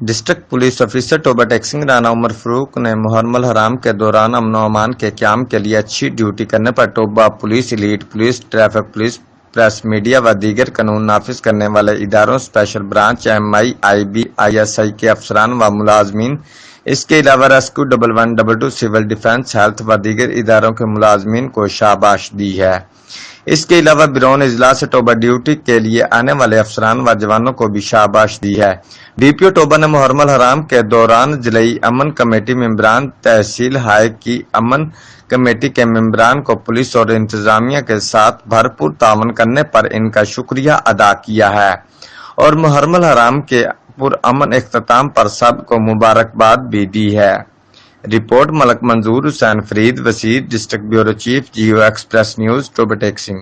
District police officer Toba Tek Singh Rana Umar Farooq نے محرم الحرام کے دوران امن و امان کے قیام کے لیے اچھی ڈیوٹی کرنے پر Toba police, elite police, traffic police, press, media و دیگر قانون نافذ کرنے والے اداروں، special branch, MI، IB، ISI کے افسران و ملازمین، اس کے علاوہ ریسکیو 1112 سول ڈیفنس، ہیلتھ و دیگر اداروں کے ملازمین کو شاباش دی ہے۔ اس کے علاوہ بیرون اضلاع سے ٹوبہ ڈیوٹی کے لیے آنے والے افسران و جوانوں کو بھی شاباش دی ہے۔ DPO ٹوبہ نے محرم الحرام کے دوران ضلعی امن کمیٹی ممبران، تحصیل ہائے کی امن کمیٹی کے ممبران کو پولیس اور انتظامیہ کے ساتھ بھرپور تعاون کرنے پر ان کا شکریہ ادا کیا ہے اور محرم الحرام کے پرامن اختتام پر سب کو مبارکباد بھی دی ہے۔ رپورٹ ملک منظور حسین فرید وسیع، district bureau chief, GO express news, Toba taxing.